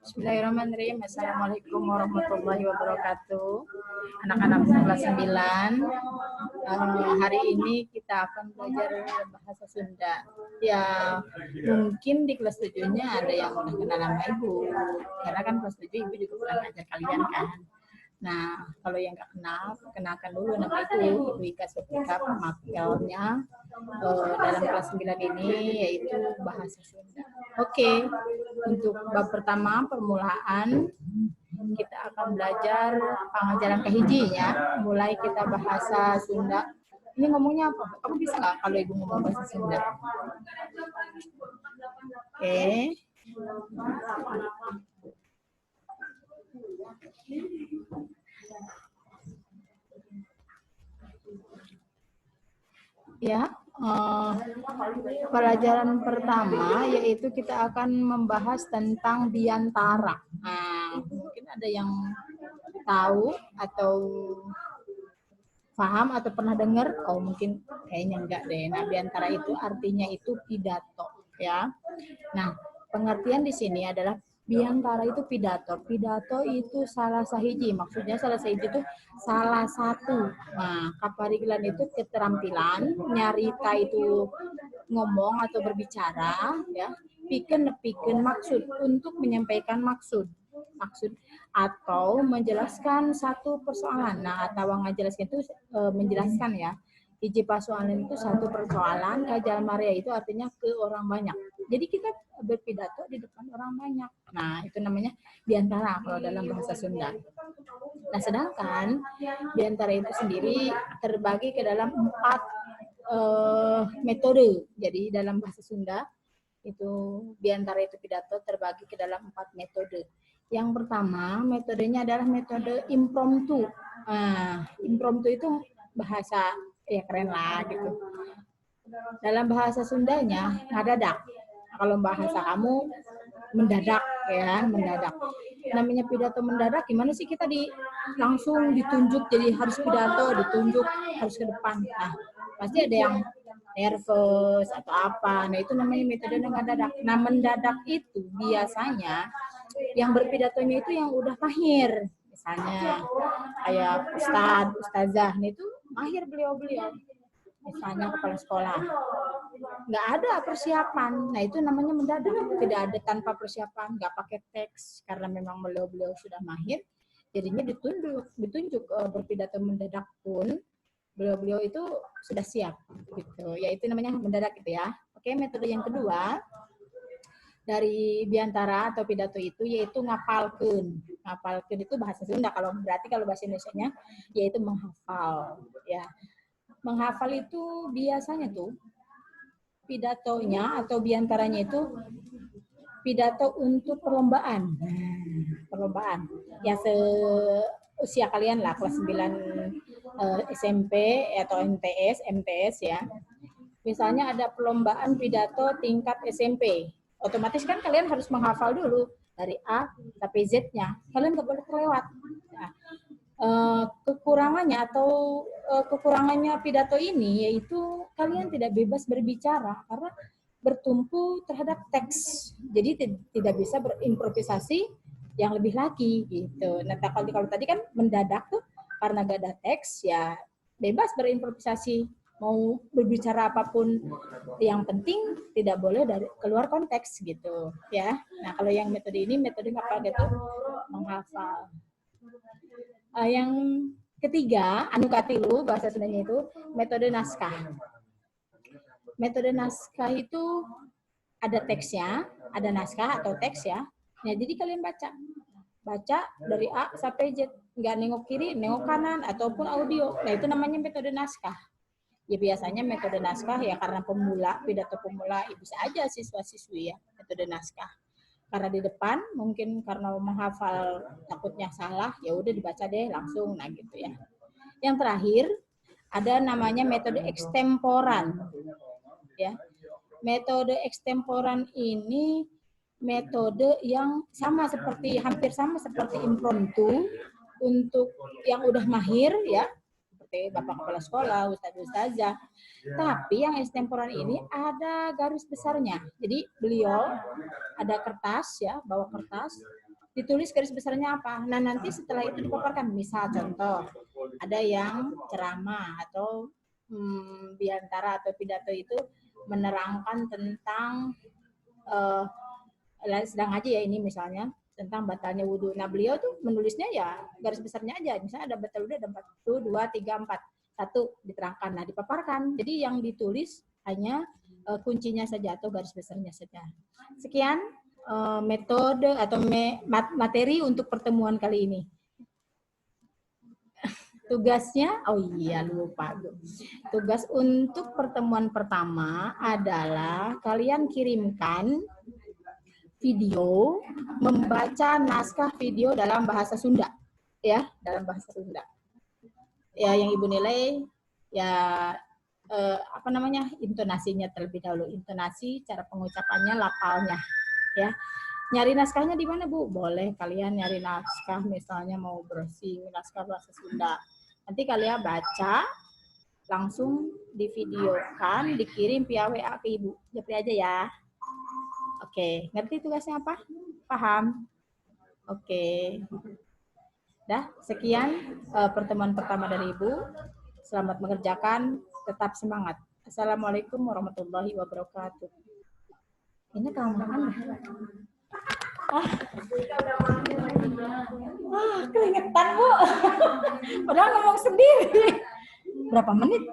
Bismillahirrahmanirrahim. Assalamualaikum warahmatullahi wabarakatuh. Anak-anak kelas 9, hari ini kita akan belajar bahasa Sunda. Ya, mungkin di kelas 7-nya ada yang udah kenal nama Ibu. Karena kan kelas 7 Ibu juga pernah ngajar kalian kan. Nah, kalau yang nggak kenal, kenalkan dulu nama Ibu Ika Sutika, pemakelnya dalam kelas 9 ini yaitu bahasa Sunda. Oke, untuk bab pertama permulaan kita akan belajar pengajaran kehiji ya. Mulai kita bahasa Sunda. Ini ngomongnya apa? Kamu bisa nggak kalau Ibu ngomong bahasa Sunda? Oke. Ya, pelajaran pertama yaitu kita akan membahas tentang biantara. Nah, mungkin ada yang tahu atau paham atau pernah dengar? Oh, mungkin kayaknya enggak deh. Nah, biantara itu artinya itu pidato, ya. Nah, pengertian di sini adalah biantara itu pidato. Pidato itu salah sahiji, maksudnya salah sahiji itu salah satu. Nah, kaparigilan itu keterampilan, nyarita itu ngomong atau berbicara, ya. Pikeun maksud untuk menyampaikan maksud atau menjelaskan satu persoalan. Nah, atau ngajelaskan itu menjelaskan ya. Hiji persoalan itu satu persoalan, kajal Maria itu artinya ke orang banyak. Jadi kita berpidato di depan orang banyak. Nah, itu namanya biantara kalau dalam bahasa Sunda. Nah, sedangkan biantara itu sendiri terbagi ke dalam 4 metode. Jadi dalam bahasa Sunda itu biantara itu pidato terbagi ke dalam 4 metode. Yang pertama, metodenya adalah metode impromptu. Nah, impromptu itu bahasa ya keren lah gitu. Dalam bahasa Sundanya ngadadak. Kalau bahasa kamu mendadak ya, mendadak. Namanya pidato mendadak gimana sih kita langsung ditunjuk jadi harus pidato, ditunjuk harus ke depan. Nah, pasti ada yang nervous atau apa. Nah, itu namanya metode mendadak. Nah, mendadak itu biasanya yang berpidatonya itu yang udah mahir. Misalnya kayak ustazah, itu mahir beliau-beliau. Misalnya kepala sekolah. Nggak ada persiapan. Nah, itu namanya mendadak. Tidak ada tanpa persiapan, nggak pakai teks. Karena memang beliau-beliau sudah mahir, jadinya ditunjuk berpidato mendadak pun beliau-beliau itu sudah siap gitu. Ya itu namanya mendadak gitu ya. Oke, metode yang kedua dari biantara atau pidato itu yaitu ngapalkeun. Ngapalkeun itu bahasa Sunda, kalau bahasa Indonesianya yaitu menghafal ya. Menghafal itu biasanya tuh pidatonya atau biantaranya itu pidato untuk perlombaan. Perlombaan. Ya usia kalian lah kelas 9 SMP atau MTS ya. Misalnya ada perlombaan pidato tingkat SMP. Otomatis kan kalian harus menghafal dulu dari A sampai Z-nya. Kalian nggak boleh terlewat. Nah, kekurangannya pidato ini yaitu kalian tidak bebas berbicara karena bertumpu terhadap teks. Jadi tidak bisa berimprovisasi yang lebih lagi gitu. Nah, kalau tadi kan mendadak tuh karena gak ada teks ya bebas berimprovisasi. Mau berbicara apapun, yang penting tidak boleh keluar konteks gitu ya. Nah, kalau yang metode ini metode apa gitu menghafal. Yang ketiga, anu katilu bahasa Sundanya itu metode naskah. Metode naskah itu ada teksnya, ada naskah atau teks ya. Nah, jadi kalian baca dari A sampai Z, nggak nengok kiri, nengok kanan ataupun audio. Nah, itu namanya metode naskah. Ya biasanya metode naskah ya karena pidato pemula ya bisa aja siswa-siswi ya metode naskah. Karena di depan mungkin karena menghafal takutnya salah, ya udah dibaca deh langsung nah gitu ya. Yang terakhir ada namanya metode ekstemporan. Ya. Metode ekstemporan ini metode yang hampir sama seperti impromptu untuk yang udah mahir ya. seperti Bapak Kepala Sekolah, Ustadz-Ustazah. Tapi yang extemporan ini ada garis besarnya. Jadi beliau ada kertas ya, bawa kertas, ditulis garis besarnya apa. Nah nanti setelah itu dipaparkan, misal contoh, ada yang ceramah atau biantara atau pidato itu menerangkan tentang sedang ngaji ya ini misalnya tentang batalnya wudhu. Nah beliau tuh menulisnya ya garis besarnya aja. Misalnya ada batal wudhu ada 1, 2, 3, 4. 1 diterangkan. Nah dipaparkan. Jadi yang ditulis hanya kuncinya saja atau garis besarnya saja. Sekian metode atau materi untuk pertemuan kali ini. Tugasnya, oh iya lupa. Tugas untuk pertemuan pertama adalah kalian kirimkan video membaca naskah video dalam bahasa Sunda, ya, dalam bahasa Sunda. Ya, yang Ibu nilai ya intonasinya terlebih dahulu, intonasi, cara pengucapannya, lafalnya, ya. Nyari naskahnya di mana Bu? Boleh kalian nyari naskah, misalnya mau browsing naskah bahasa Sunda. Nanti kalian baca, langsung divideokan, dikirim via WA ke Ibu. Japri aja ya. Oke, ngerti tugasnya apa? Paham? Oke. Dah, sekian pertemuan pertama dari Ibu. Selamat mengerjakan, tetap semangat. Assalamualaikum warahmatullahi wabarakatuh. Ini kamu makan keringetan Bu. Padahal ngomong sendiri. Berapa menit?